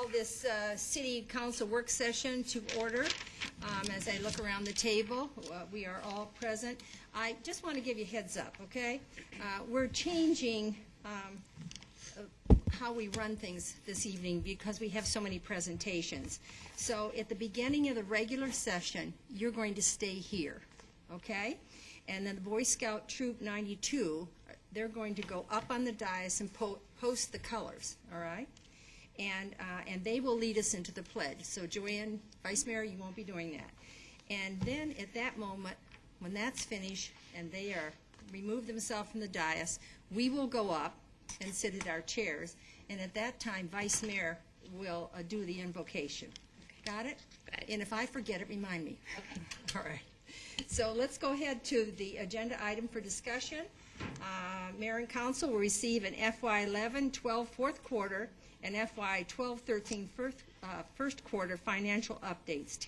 call this City Council work session to order. As I look around the table, we are all present. I just want to give you a heads up, okay? We're changing how we run things this evening because we have so many presentations. So at the beginning of the regular session, you're going to stay here, okay? And then the Boy Scout Troop 92, they're going to go up on the dais and post the colors, all right? And they will lead us into the pledge. So Joanne, Vice Mayor, you won't be doing that. And then at that moment, when that's finished and they are remove themselves from the dais, we will go up and sit at our chairs. And at that time, Vice Mayor will do the invocation. Got it? Got it. And if I forget it, remind me. Okay. All right. So let's go ahead to the agenda item for discussion. Mayor and Council will receive an FY11-12 fourth quarter and FY12-13 first quarter financial updates.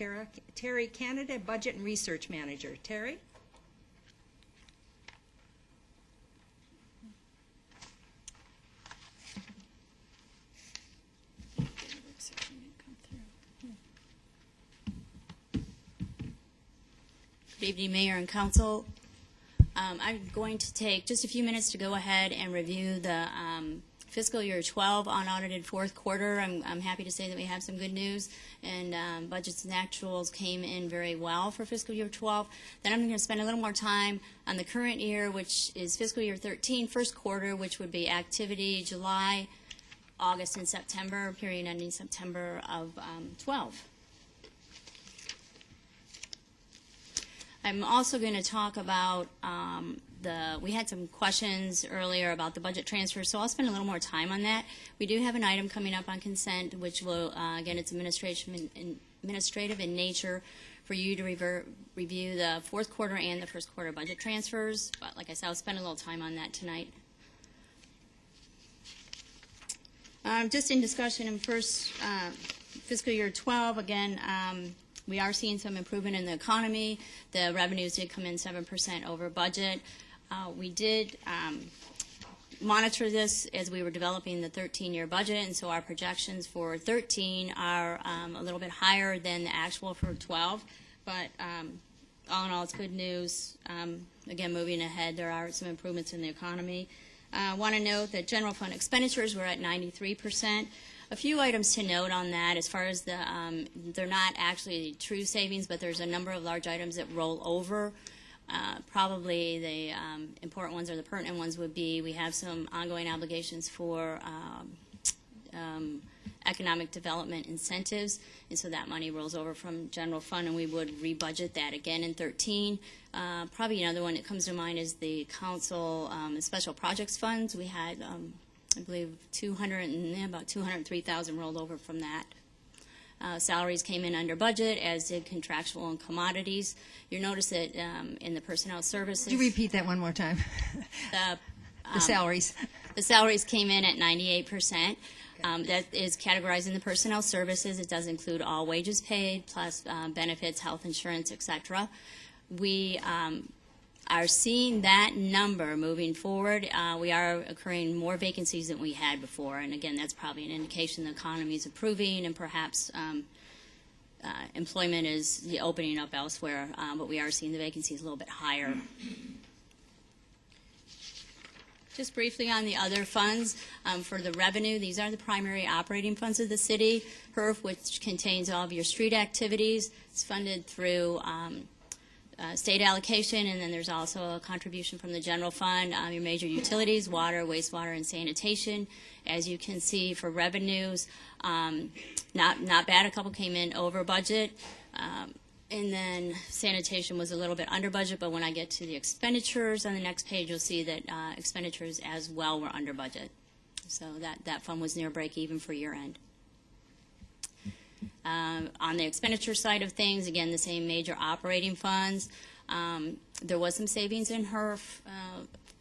Terry Canada, Budget and Research Manager. Terry? Good evening, Mayor and Council. I'm going to take just a few minutes to go ahead and review the fiscal year 12 unaudited fourth quarter. I'm happy to say that we have some good news, and budgets and actuals came in very well for fiscal year 12. Then I'm going to spend a little more time on the current year, which is fiscal year 13 first quarter, which would be activity July, August, and September, period ending September of 12. I'm also going to talk about we had some questions earlier about the budget transfer, so I'll spend a little more time on that. We do have an item coming up on consent, which will, again, it's administrative in nature for you to review the fourth quarter and the first quarter budget transfers. But like I said, I'll spend a little time on that tonight. Just in discussion in first fiscal year 12, again, we are seeing some improvement in the economy. The revenues did come in 7% over budget. We did monitor this as we were developing the 13-year budget, and so our projections for 13 are a little bit higher than the actual for 12. But all in all, it's good news. Again, moving ahead, there are some improvements in the economy. I want to note that general fund expenditures were at 93%. A few items to note on that as far as they're not actually true savings, but there's a number of large items that roll over. Probably the important ones or the pertinent ones would be we have some ongoing obligations for economic development incentives, and so that money rolls over from general fund, and we would rebudget that again in 13. Probably another one that comes to mind is the council special projects funds. We had I believe about 203,000 rolled over from that. Salaries came in under budget, as did contractual and commodities. You'll notice that in the personnel services. Could you repeat that one more time? The salaries. The salaries came in at 98%. That is categorized in the personnel services. It does include all wages paid, plus benefits, health insurance, etc. We are seeing that number moving forward. We are accruing more vacancies than we had before, and again, that's probably an indication the economy is improving and perhaps employment is opening up elsewhere, but we are seeing the vacancies a little bit higher. Just briefly on the other funds, for the revenue, these are the primary operating funds of the city. HERF, which contains all of your street activities, is funded through state allocation, and then there's also a contribution from the general fund, your major utilities, water, wastewater, and sanitation. As you can see, for revenues, not bad. A couple came in over budget, and then sanitation was a little bit under budget, but when I get to the expenditures on the next page, you'll see that expenditures as well were under budget. So that fund was near break even for year end. On the expenditure side of things, again, the same major operating funds. There was some savings in HERF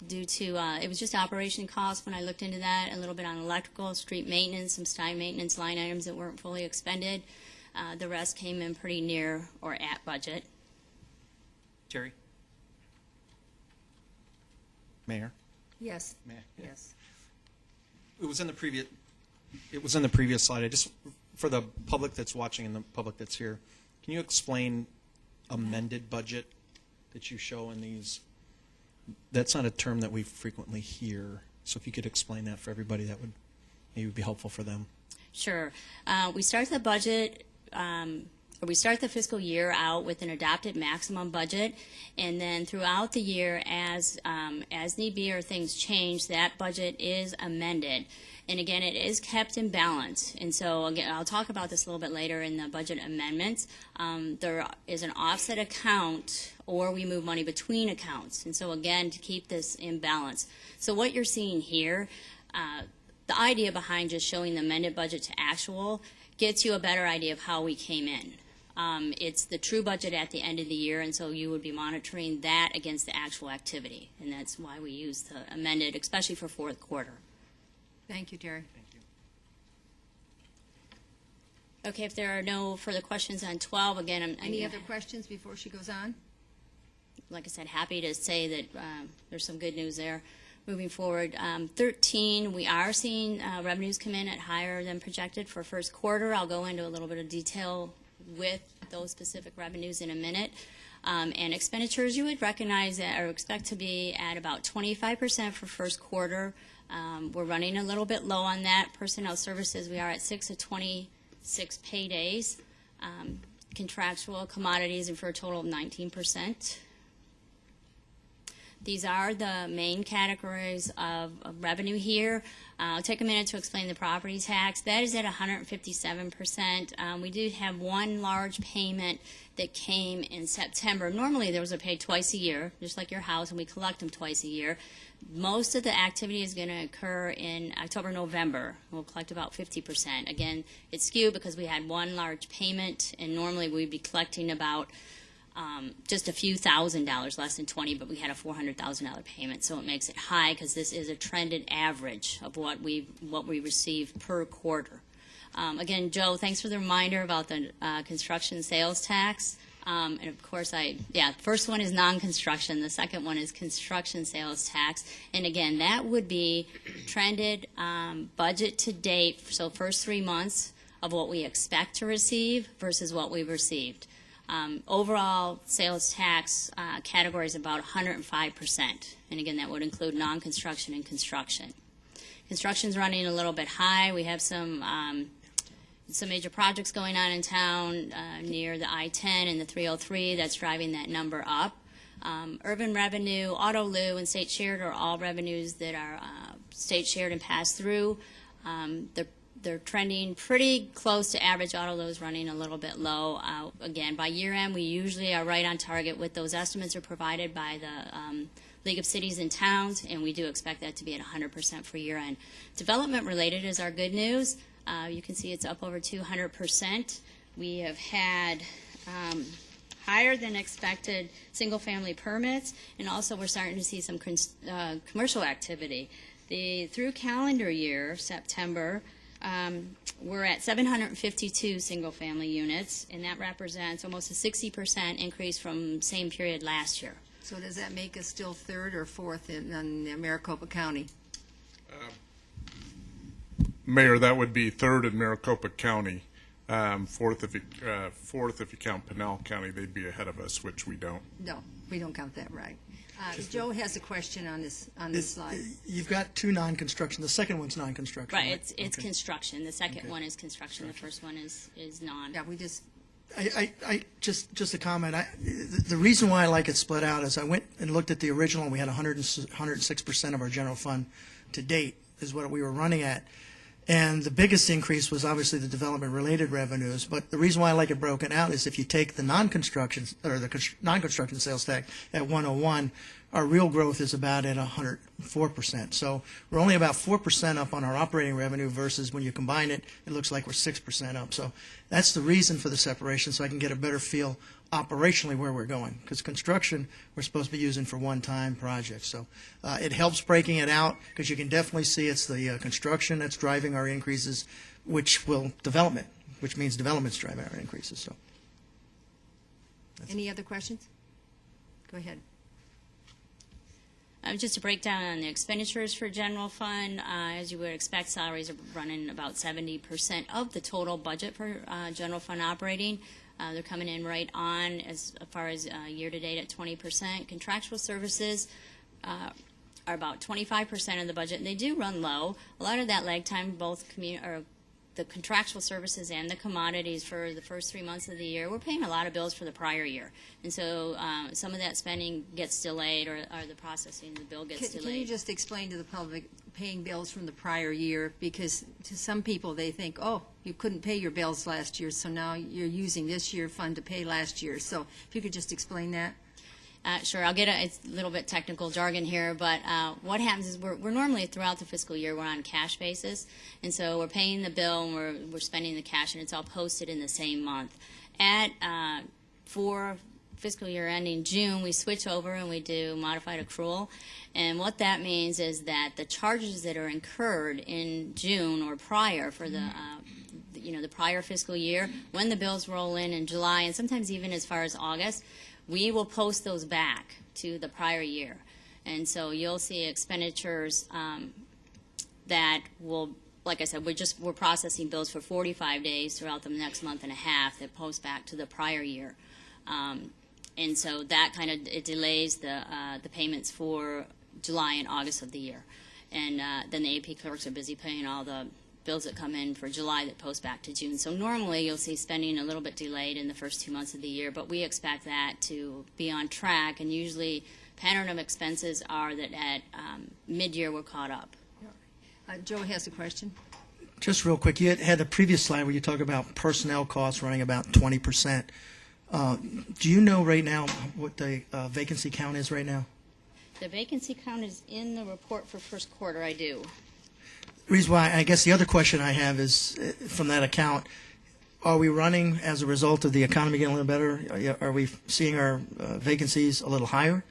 due to, it was just operation costs when I looked into that, a little bit on electrical, street maintenance, some style maintenance line items that weren't fully expended. The rest came in pretty near or at budget. Terry? Mayor? Yes. Mayor? Yes. It was in the previous slide. I just for the public that's watching and the public that's here, can you explain amended budget that you show in these? That's not a term that we frequently hear. So if you could explain that for everybody, that would maybe be helpful for them. Sure. We start the budget, or we start the fiscal year out with an adopted maximum budget, and then throughout the year, as need be or things change, that budget is amended. And again, it is kept in balance. And so again, I'll talk about this a little bit later in the budget amendments. There is an offset account, or we move money between accounts. And so again, to keep this in balance. So what you're seeing here, the idea behind just showing the amended budget to actual gets you a better idea of how we came in. It's the true budget at the end of the year, and so you would be monitoring that against the actual activity. And that's why we use the amended, especially for fourth quarter. Thank you, Terry. Thank you. Okay, if there are no further questions on 12, again, Any other questions before she goes on? like I said, happy to say that there's some good news there. Moving forward, 13, we are seeing revenues come in at higher than projected for first quarter. I'll go into a little bit of detail with those specific revenues in a minute. And expenditures, you would recognize that or expect to be at about 25% for first quarter. We're running a little bit low on that. Personnel services, we are at 6 of 26 pay days. Contractual commodities, and for a total of 19%. These are the main categories of revenue here. I'll take a minute to explain the property tax. That is at 157%. We do have one large payment that came in September. Normally those are paid twice a year, just like your house, and we collect them twice a year. Most of the activity is going to occur in October, November. We'll collect about 50%. Again, it's skewed because we had one large payment, and normally we'd be collecting about just a few $1,000s, less than 20, but we had a $400,000 payment, so it makes it high because this is a trended average of what we receive per quarter. Again, Joe, thanks for the reminder about the construction sales tax. And of course, first one is non-construction. The second one is construction sales tax. And again, that would be trended budget to date, so first 3 months of what we expect to receive versus what we've received. Overall sales tax category is about 105%. And again, that would include non-construction and construction. Construction's running a little bit high. We have some major projects going on in town near the I-10 and the 303 that's driving that number up. Urban revenue, auto lieu, and state shared are all revenues that are state shared and pass through. They're trending pretty close to average. Auto lieu is running a little bit low. Again, by year end, we usually are right on target with those estimates are provided by the League of Cities and Towns, and we do expect that to be at 100% for year end. Development related is our good news. You can see it's up over 200%. We have had higher than expected single-family permits, and also we're starting to see some commercial activity. Through calendar year, September, we're at 752 single-family units, and that represents almost a 60% increase from same period last year. So does that make us still third or fourth in Maricopa County? Mayor, that would be third in Maricopa County. Fourth if you count Pinal County, they'd be ahead of us, which we don't. No, we don't count that right. Joe has a question on this slide. You've got two non-construction. The second one's non-construction. Right, it's Okay. construction. The second one is construction. The first one is non. Yeah, we just, I just a comment. The reason why I like it split out is I went and looked at the original, and we had 106% of our general fund to date is what we were running at. And the biggest increase was obviously the development-related revenues. But the reason why I like it broken out is if you take the non-construction or the non-construction sales tax at 101, our real growth is about at 104%. So we're only about 4% up on our operating revenue versus when you combine it, it looks like we're 6% up. So that's the reason for the separation, so I can get a better feel operationally where we're going. Because construction, we're supposed to be using for one-time projects. So it helps breaking it out because you can definitely see it's the construction that's driving our increases, which means development's driving our increases. So. any other questions? Go ahead. Just a breakdown on the expenditures for general fund. As you would expect, salaries are running about 70% of the total budget for general fund operating. They're coming in right on as far as year-to-date at 20%. Contractual services are about 25% of the budget, and they do run low. A lot of that lag time, both the contractual services and the commodities for the first 3 months of the year, we're paying a lot of bills for the prior year. And so some of that spending gets delayed, or the processing of the bill gets delayed. Can you just explain to the public paying bills from the prior year? Because to some people, they think, oh, you couldn't pay your bills last year, so now you're using this year fund to pay last year. So if you could just explain that. Sure, I'll get it's a little bit technical jargon here, but what happens is we're normally throughout the fiscal year we're on cash basis, and so we're paying the bill and we're spending the cash, and it's all posted in the same month. For fiscal year ending June, we switch over and we do modified accrual, and what that means is that the charges that are incurred in June or prior for the prior fiscal year, when the bills roll in July, and sometimes even as far as August, we will post those back to the prior year. And so you'll see expenditures that will, like I said, we're processing bills for 45 days throughout the next month and a half that post back to the prior year. And so that kind of, it delays the payments for July and August of the year. And then the AP clerks are busy paying all the bills that come in for July that post back to June. So normally you'll see spending a little bit delayed in the first 2 months of the year, but we expect that to be on track, and usually pattern of expenses are that at mid-year we're caught up. Joe has a question. Just real quick, you had a previous slide where you talk about personnel costs running about 20%. Do you know right now what the vacancy count is right now? The vacancy count is in the report for first quarter, I do. Reason why, I guess the other question I have is, from that account, are we running as a result of the economy getting a little better? Are we seeing our vacancies a little higher?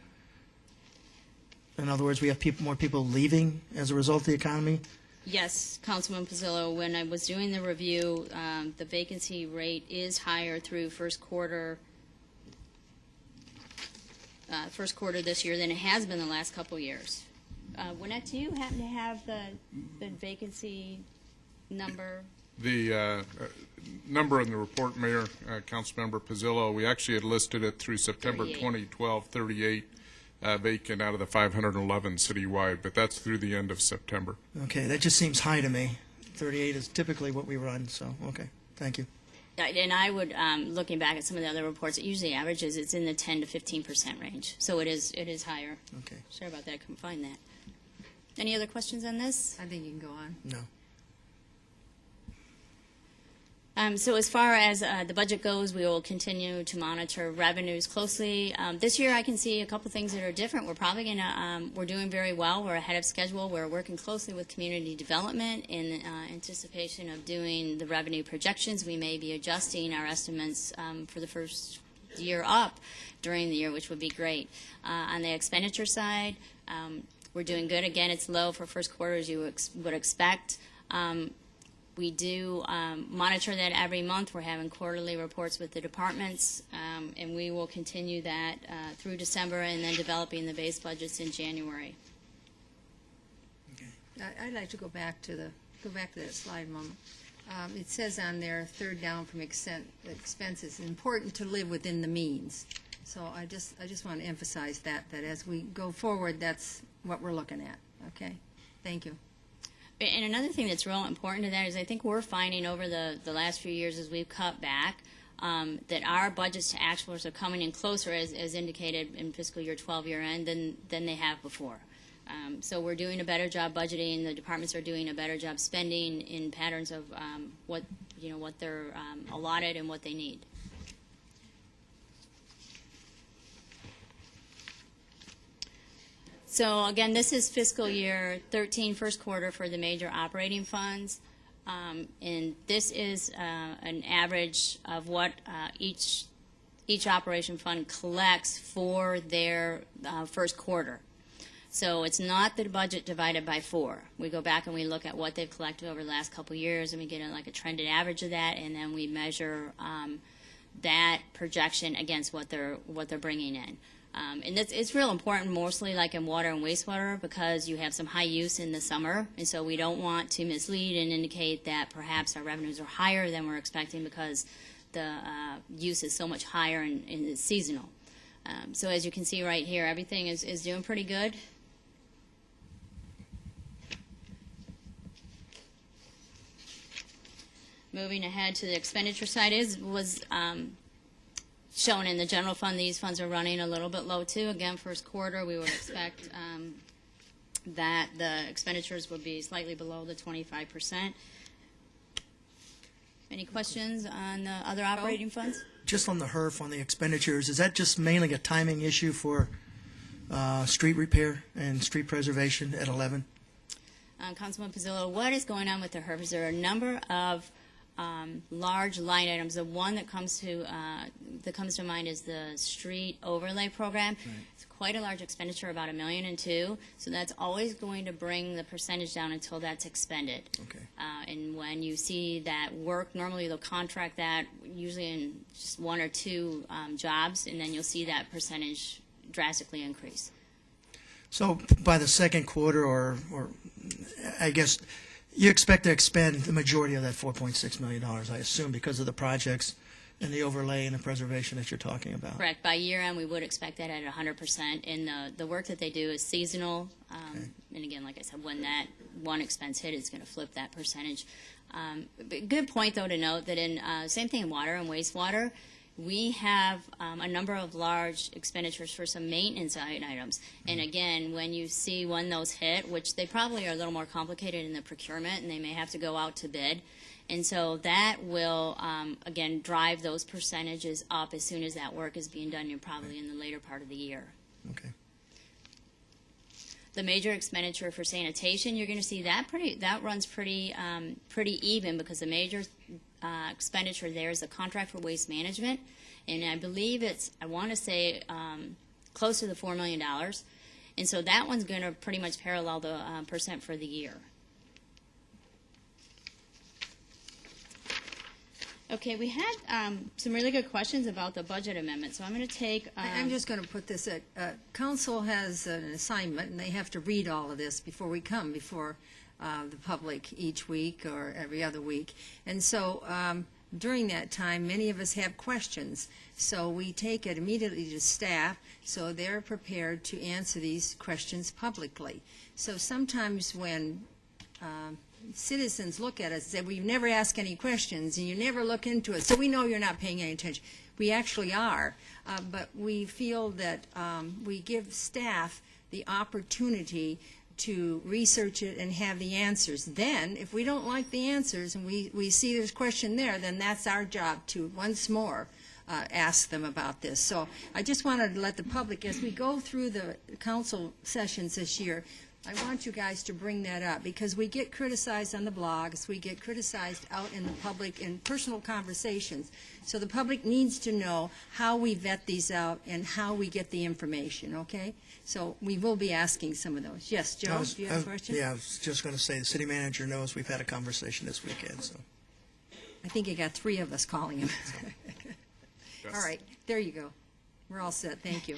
In other words, we have more people leaving as a result of the economy? Yes, Councilman Pizzillo, when I was doing the review, the vacancy rate is higher through first quarter this year than it has been the last couple years. Winnette, do you happen to have the vacancy number? The number in the report, Mayor, Councilmember Pizzillo, we actually had listed it through September 38. 2012, 38 vacant out of the 511 citywide, but that's through the end of September. Okay, that just seems high to me. 38 is typically what we run, so, okay, thank you. And I would, looking back at some of the other reports, it usually averages, it's in the 10 to 15% range. So it is higher. Okay, Sorry about that, I couldn't find that. Any other questions on this? I think you can go on. no. So as far as the budget goes, we will continue to monitor revenues closely. This year I can see a couple things that are different. We're probably going to, we're doing very well. We're ahead of schedule. We're working closely with community development in anticipation of doing the revenue projections. We may be adjusting our estimates for the first year up during the year, which would be great. On the expenditure side, we're doing good. Again, it's low for first quarter as you would expect. We do monitor that every month. We're having quarterly reports with the departments, and we will continue that through December and then developing the base budgets in January. I'd like to go back to that slide a moment. It says on there, third down from expenses, important to live within the means. So I just want to emphasize that as we go forward, that's what we're looking at. Okay, thank you. And another thing that's real important to that is I think we're finding over the last few years as we've cut back that our budgets to actuals are coming in closer, as indicated in fiscal year 12 year end, than they have before. So we're doing a better job budgeting. The departments are doing a better job spending in patterns of what they're allotted and what they need. So again, this is fiscal year 13 first quarter for the major operating funds, and this is an average of what each operation fund collects for their first quarter. So it's not the budget divided by 4. We go back and we look at what they've collected over the last couple of years, and we get a trended average of that, and then we measure that projection against what they're bringing in. And it's real important, mostly like in water and wastewater, because you have some high use in the summer, and so we don't want to mislead and indicate that perhaps our revenues are higher than we're expecting because the use is so much higher and it's seasonal. So as you can see right here, everything is doing pretty good. Moving ahead to the expenditure side was shown in the general fund. These funds are running a little bit low too. Again, first quarter, we would expect that the expenditures would be slightly below the 25%. Any questions on the other operating funds? Just on the HERF, on the expenditures, is that just mainly a timing issue for street repair and street preservation at 11? Councilman Pizzillo, what is going on with the HERF? Is there a number of large line items? The one that comes to mind is the street overlay program. Right. It's quite a large expenditure, about $1.2 million. So that's always going to bring the percentage down until that's expended. Okay. And when you see that work, normally they'll contract that usually in just one or two jobs, and then you'll see that percentage drastically increase. So by the second quarter, or I guess you expect to expend the majority of that $4.6 million, I assume, because of the projects and the overlay and the preservation that you're talking about. Correct. By year end, we would expect that at 100%. And the work that they do is seasonal. And again, like I said, when that one expense hit, it's going to flip that percentage. But good point, though, to note that in same thing in water and wastewater, we have a number of large expenditures for some maintenance items. And again, when you see when those hit, which they probably are a little more complicated in the procurement, and they may have to go out to bid. And so that will, again, drive those percentages up as soon as that work is being done, and probably in the later part of the year. Okay. The major expenditure for sanitation, you're going to see that runs pretty even, because the major expenditure there is the contract for waste management, and I believe I want to say close to the $4 million, and so that one's going to pretty much parallel the percent for the year. Okay, we had some really good questions about the budget amendment, so I'm going to take... I'm just going to put this at, council has an assignment, and they have to read all of this before we come before the public each week or every other week. And so during that time, many of us have questions. So we take it immediately to staff, so they're prepared to answer these questions publicly. So sometimes when citizens look at us and say, well, you never ask any questions and you never look into it, so we know you're not paying any attention. We actually are, but we feel that we give staff the opportunity to research it and have the answers. Then, if we don't like the answers and we see there's a question there, then that's our job to once more ask them about this. So I just wanted to let the public, as we go through the council sessions this year, I want you guys to bring that up, because we get criticized on the blogs, we get criticized out in the public in personal conversations. So the public needs to know how we vet these out and how we get the information, okay? So we will be asking some of those. Yes, Joe, do you have a question? Yeah, I was just going to say, the city manager knows we've had a conversation this weekend, so. I think you got 3 of us calling him. Yes. All right, there you go. We're all set, thank you.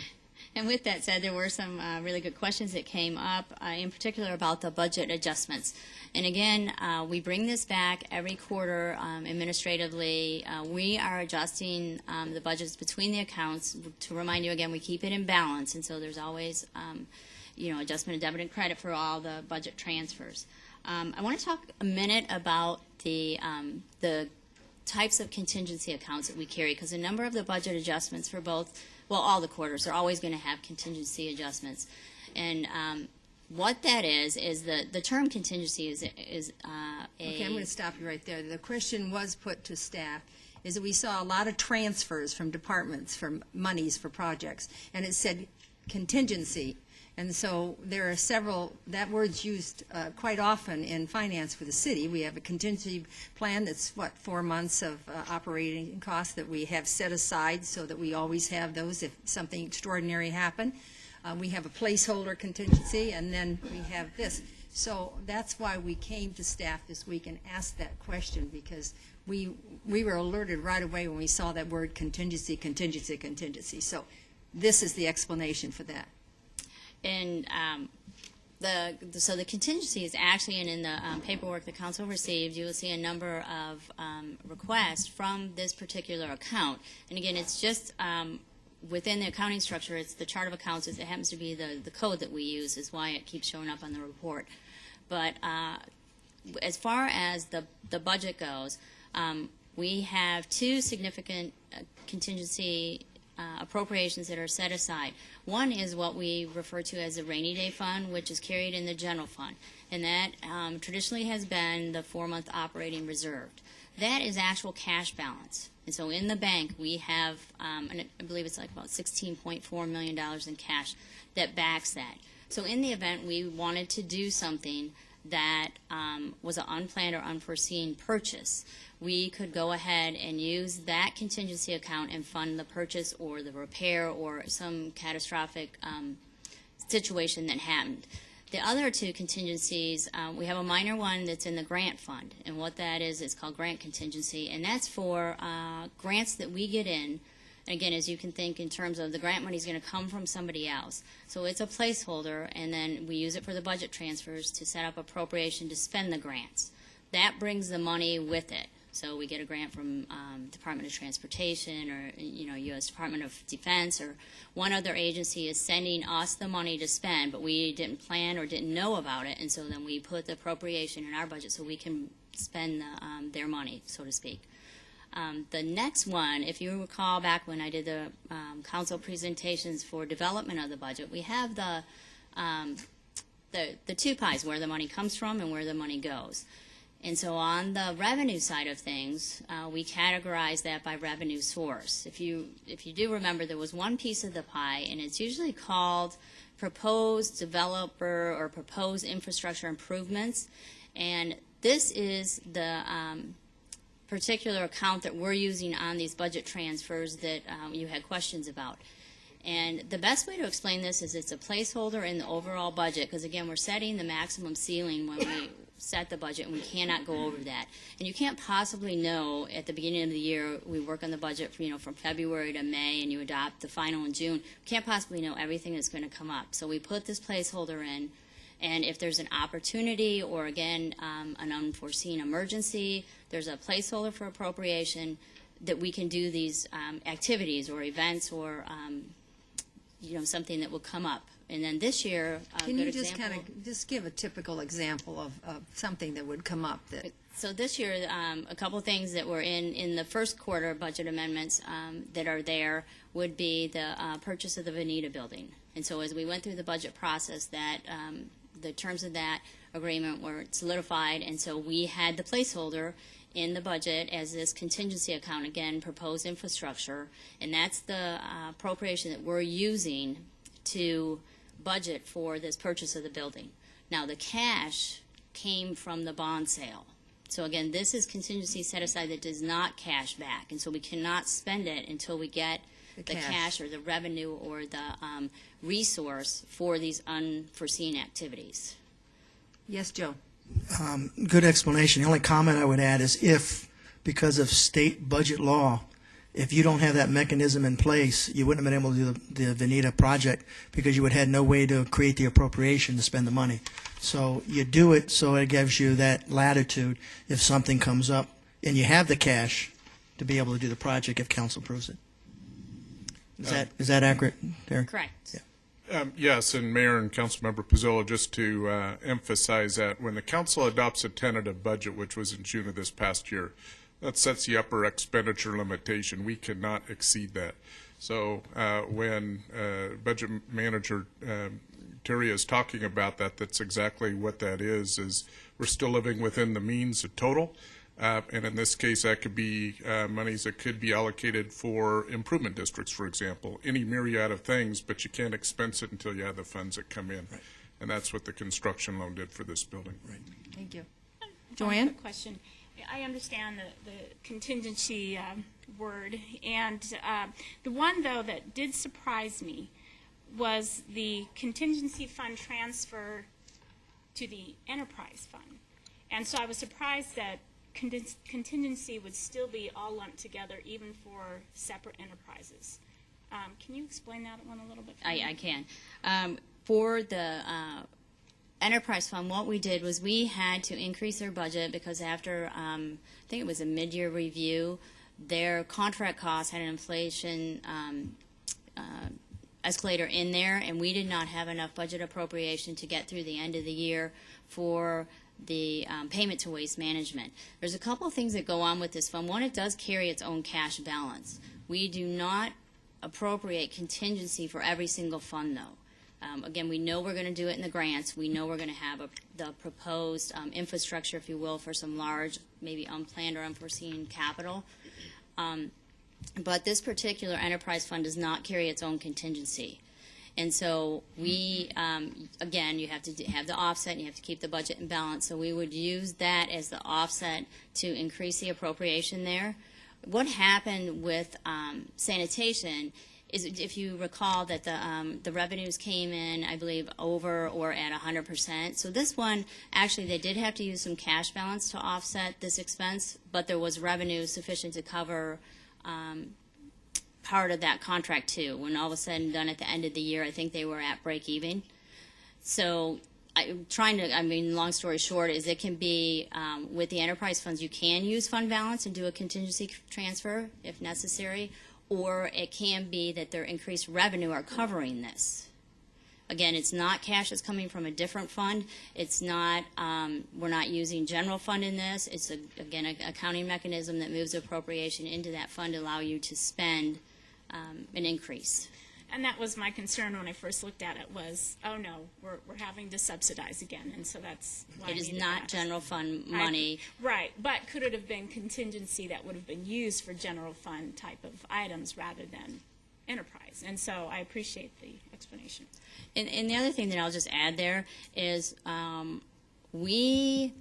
And with that said, there were some really good questions that came up, in particular about the budget adjustments. And again, we bring this back every quarter administratively. We are adjusting the budgets between the accounts. To remind you again, we keep it in balance, and so there's always adjustment of debit and credit for all the budget transfers. I want to talk a minute about the types of contingency accounts that we carry, because a number of the budget adjustments for all the quarters are always going to have contingency adjustments. And what that is the term contingency is Okay, I'm going to stop you right there. The question was put to staff, is that we saw a lot of transfers from departments for monies for projects, and it said contingency. And so there are several, that word's used quite often in finance for the city. We have a contingency plan that's, 4 months of operating costs that we have set aside so that we always have those if something extraordinary happen. We have a placeholder contingency, and then we have this. So that's why we came to staff this week and asked that question, because we were alerted right away when we saw that word contingency, contingency, contingency. So This is the explanation for that. And so the contingency is actually in the paperwork the council received. You will see a number of requests from this particular account. And again, it's just within the accounting structure, it's the chart of accounts. It happens to be the code that we use is why it keeps showing up on the report. But as far as the budget goes, we have two significant contingency appropriations that are set aside. One is what we refer to as the rainy day fund, which is carried in the general fund, and that traditionally has been the 4-month operating reserve. That is actual cash balance. And so in the bank, we have, and I believe it's like about $16.4 million in cash that backs that. So in the event we wanted to do something that was an unplanned or unforeseen purchase, we could go ahead and use that contingency account and fund the purchase or the repair or some catastrophic situation that happened. The other two contingencies, we have a minor one that's in the grant fund, and what that is called grant contingency, and that's for grants that we get in. Again, as you can think in terms of the grant money is going to come from somebody else. So it's a placeholder, and then we use it for the budget transfers to set up appropriation to spend the grants. That brings the money with it. So we get a grant from Department of Transportation or U.S. Department of Defense or one other agency is sending us the money to spend, but we didn't plan or didn't know about it, and so then we put the appropriation in our budget so we can spend their money, so to speak. The next one, if you recall back when I did the council presentations for development of the budget, we have the two pies, where the money comes from and where the money goes. And so on the revenue side of things, we categorize that by revenue source. If you do remember, there was one piece of the pie, and it's usually called proposed developer or proposed infrastructure improvements. And this is the particular account that we're using on these budget transfers that you had questions about. And the best way to explain this is it's a placeholder in the overall budget, because again, we're setting the maximum ceiling when we set the budget, and we cannot go over that. And you can't possibly know at the beginning of the year, we work on the budget from February to May, and you adopt the final in June. You can't possibly know everything that's going to come up. So we put this placeholder in, and if there's an opportunity or, again, an unforeseen emergency, there's a placeholder for appropriation that we can do these activities or events or something that will come up. And then this year, Can you just kind of just give a typical example of something that would come up? So this year, a couple of things that were in the first quarter budget amendments that are there would be the purchase of the Veneta building. And so as we went through the budget process, that the terms of that agreement were solidified, and so we had the placeholder in the budget as this contingency account, again, proposed infrastructure, and that's the appropriation that we're using to budget for this purchase of the building. Now, the cash came from the bond sale. So again, this is contingency set aside that does not cash back, and so we cannot spend it until we get the cash or the revenue or the resource for these unforeseen activities. Yes, Joe. Good explanation. The only comment I would add is if, because of state budget law, if you don't have that mechanism in place, you wouldn't have been able to do the Veneta project because you would have had no way to create the appropriation to spend the money. So you do it so it gives you that latitude if something comes up and you have the cash to be able to do the project if council approves it. Is that accurate, Derek? Correct. Yeah. Yes, and Mayor and Councilmember Pizzillo, just to emphasize that when the council adopts a tentative budget, which was in June of this past year, that sets the upper expenditure limitation. We cannot exceed that. So when Budget Manager Terry is talking about that, that's exactly what that is we're still living within the means of total. And in this case, that could be monies that could be allocated for improvement districts, for example, any myriad of things, but you can't expense it until you have the funds that come in. Right. And that's what the construction loan did for this building. Right. Thank you. Joanne? Quick question. I understand the contingency word, and the one, though, that did surprise me was the contingency fund transfer to the enterprise fund. And so I was surprised that contingency would still be all lumped together, even for separate enterprises. Can you explain that one a little bit? For me? I can. For the enterprise fund, what we did was we had to increase their budget because after, I think it was a mid-year review, their contract costs had an inflation escalator in there, and we did not have enough budget appropriation to get through the end of the year for the payment to waste management. There's a couple of things that go on with this fund. One, it does carry its own cash balance. We do not appropriate contingency for every single fund, though. Again, we know we're going to do it in the grants. We know we're going to have the proposed infrastructure, if you will, for some large, maybe unplanned or unforeseen capital. But this particular enterprise fund does not carry its own contingency. And so we, again, you have to have the offset and you have to keep the budget in balance. So we would use that as the offset to increase the appropriation there. What happened with sanitation is, if you recall, that the revenues came in, I believe, over or at 100%. So this one, actually, they did have to use some cash balance to offset this expense, but there was revenue sufficient to cover part of that contract too. When all was said and done at the end of the year, I think they were at break even. So long story short, is it can be, with the enterprise funds, you can use fund balance and do a contingency transfer if necessary, or it can be that their increased revenue are covering this. Again, it's not cash that's coming from a different fund. It's not, we're not using general fund in this. It's, again, an accounting mechanism that moves appropriation into that fund to allow you to spend an increase. And that was my concern when I first looked at it was, oh no, we're having to subsidize again, and so that's why It I is needed not that. general fund money. Right, but could it have been contingency that would have been used for general fund type of items rather than enterprise? And so I appreciate the explanation. And the other thing that I'll just add there is we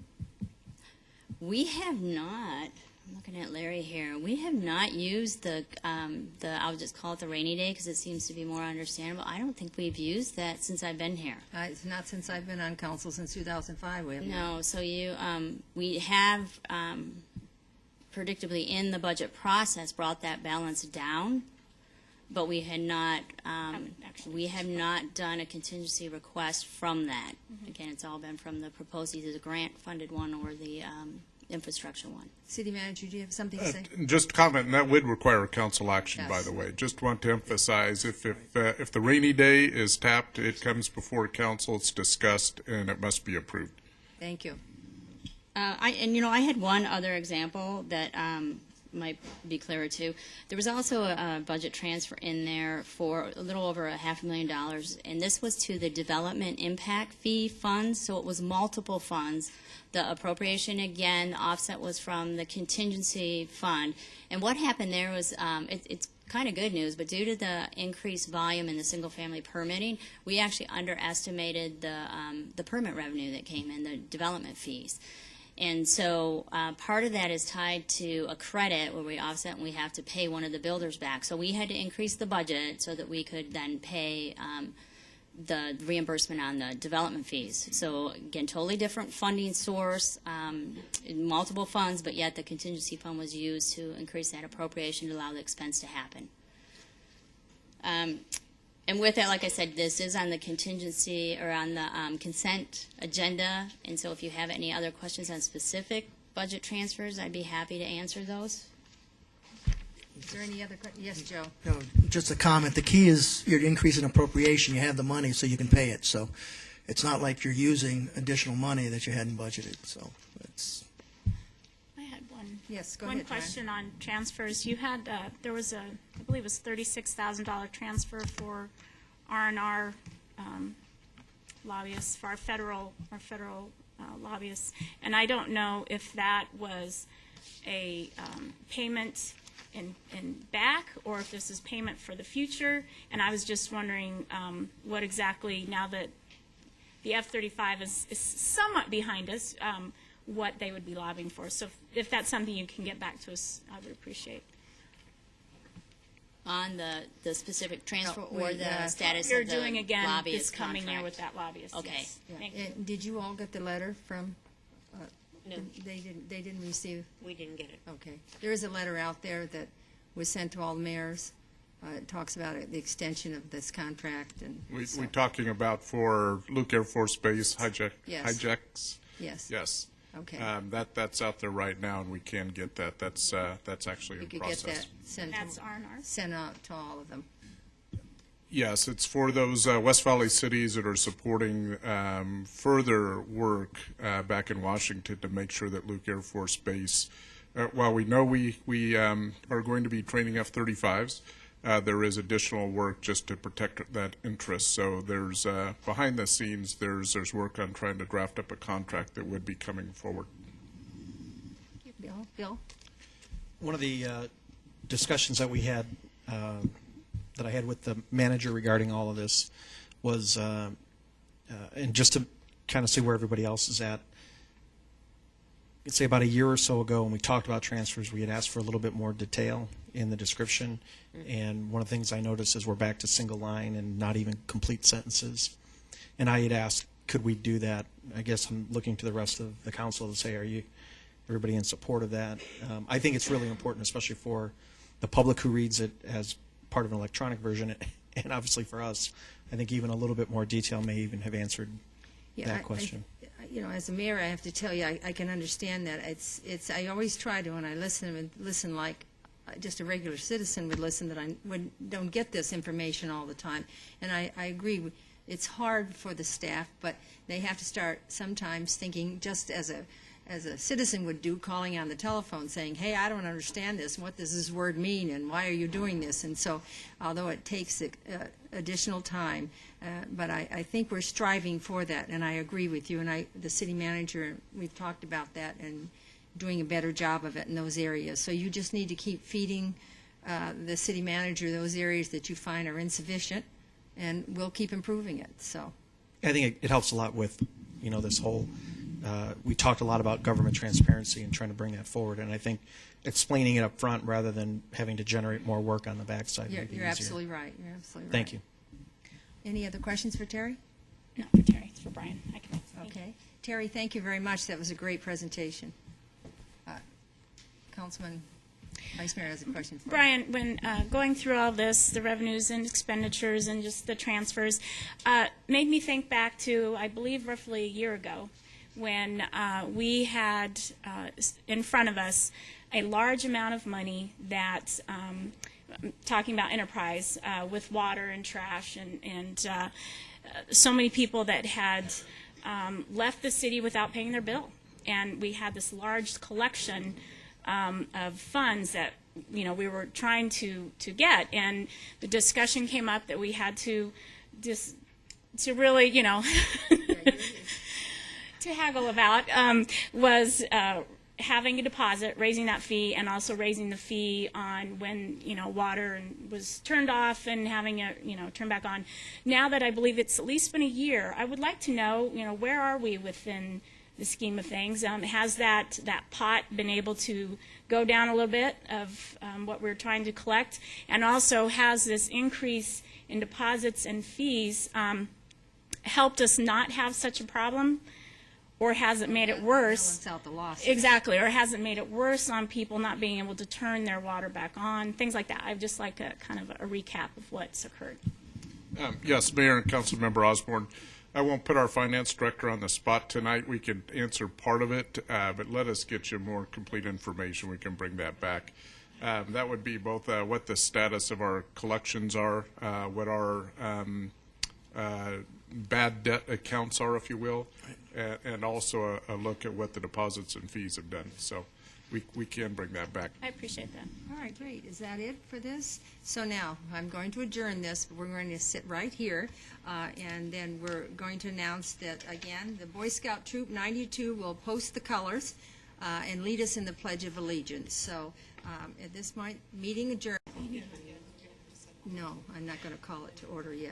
have not, I'm looking at Larry here, we have not used the I'll just call it the rainy day because it seems to be more understandable. I don't think we've used that since I've been here. It's not since I've been on council, since 2005, we have not. No, so we have predictably in the budget process brought that balance down, but we had not, we have not done a contingency request from that. Again, it's all been from the proposed, either the grant-funded one or the infrastructure one. City Manager, do you have something to say? Just a comment, and that would require council action, by Yes. the way. Just want to emphasize, if the rainy day is tapped, it comes before council, it's discussed, and it must be approved. Thank you. I had one other example that might be clearer too. There was also a budget transfer in there for a little over $500,000, and this was to the development impact fee funds, so it was multiple funds. The appropriation, again, the offset was from the contingency fund. And what happened there was, it's kind of good news, but due to the increased volume in the single-family permitting, we actually underestimated the permit revenue that came in, the development fees. And so part of that is tied to a credit where we offset and we have to pay one of the builders back. So we had to increase the budget so that we could then pay the reimbursement on the development fees. So again, totally different funding source, multiple funds, but yet the contingency fund was used to increase that appropriation to allow the expense to happen. And with that, like I said, this is on the contingency or on the consent agenda. And so if you have any other questions on specific budget transfers, I'd be happy to answer those. Is there any other questions? Yes, Joe. No, just a comment. The key is your increase in appropriation. You have the money so you can pay it. So it's not like you're using additional money that you hadn't budgeted. So it's. I had one. Yes, go One ahead, Joanne. question on transfers. You had, there was I believe it was $36,000 transfer for R&R lobbyists, for our federal lobbyists. And I don't know if that was a payment in back or if this is payment for the future. And I was just wondering what exactly, now that the F-35 is somewhat behind us, what they would be lobbying for. So if that's something you can get back to us, I would appreciate. On the specific transfer No, or the status You're of the doing again lobbyist this coming year contract? with that lobbyist. Okay. Yes. Yeah. Thank you. And did you all get the letter from? No. They didn't receive. We didn't get it. Okay. There is a letter out there that was sent to all the mayors it talks about the extension of this contract and. We so- talking about for Luke Air Force Base Yes. hijacks? Yes. Yes. Okay. That's out there right now, and we can get that. That's actually You in could get process. that That's R&R. sent out to all of them. Yes, it's for those West Valley cities that are supporting further work back in Washington to make sure that Luke Air Force Base, while we know we are going to be training F-35s, there is additional work just to protect that interest. So there's behind the scenes, there's work on trying to draft up a contract that would be coming forward. Bill? One of the discussions that we had, that I had with the manager regarding all of this was, and just to kind of see where everybody else is at, I'd say about a year or so ago when we talked about transfers, we had asked for a little bit more detail in the description. And one of the things I noticed is we're back to single line and not even complete sentences. And I had asked, could we do that? I guess I'm looking to the rest of the council to say, are everybody in support of that? I think it's really important, especially for the public who reads it as part of an electronic version, and obviously for us. I think even a little bit more detail may even have answered that question. As a mayor, I have to tell you, I can understand that. I always try to, when I listen like just a regular citizen would listen, that I don't get this information all the time. And I agree, it's hard for the staff, but they have to start sometimes thinking just as a citizen would do, calling on the telephone saying, hey, I don't understand this, what does this word mean, and why are you doing this? And so, although it takes additional time, but I think we're striving for that, and I agree with you, and the city manager, we've talked about that, and doing a better job of it in those areas. So you just need to keep feeding the city manager those areas that you find are insufficient, and we'll keep improving it, so. I think it helps a lot with, this whole, we talked a lot about government transparency and trying to bring that forward, and I think explaining it up front rather than having to generate more work on the backside would be You're easier. absolutely right, you're absolutely right. Thank you. Any other questions for Terry? Not for Terry, it's for Brian. I can. Okay. Terry, thank you very much. That was a great presentation. Councilman Vice Mayor has a question for you. Brian, when going through all this, the revenues and expenditures and just the transfers, made me think back to, I believe, roughly a year ago, when we had in front of us a large amount of money that, talking about enterprise, with water and trash and so many people that had left the city without paying their bill. And we had this large collection of funds that we were trying to get, and the discussion came up that we had to really to haggle about was having a deposit, raising that fee, and also raising the fee on when water was turned off and having it turned back on. Now that I believe it's at least been a year, I would like to know where are we within the scheme of things. Has that pot been able to go down a little bit of what we're trying to collect? And also, has this increase in deposits and fees helped us not have such a problem? Or has it made it worse? Balance out the losses. Exactly. Or has it made it worse on people not being able to turn their water back on? Things like that. I'd just like a kind of a recap of what's occurred. Yes, Mayor and Councilmember Osborne. I won't put our finance director on the spot tonight. We can answer part of it, but let us get you more complete information. We can bring that back. That would be both what the status of our collections are, what our bad debt accounts are, if you will, and also a look at what the deposits and fees have done. So we can bring that back. I appreciate that. All right, great. Is that it for this? So now, I'm going to adjourn this, but we're going to sit right here, and then we're going to announce that, again, the Boy Scout Troop 92 will post the colors and lead us in the Pledge of Allegiance. So at this point, meeting adjourned. No, I'm not going to call it to order yet.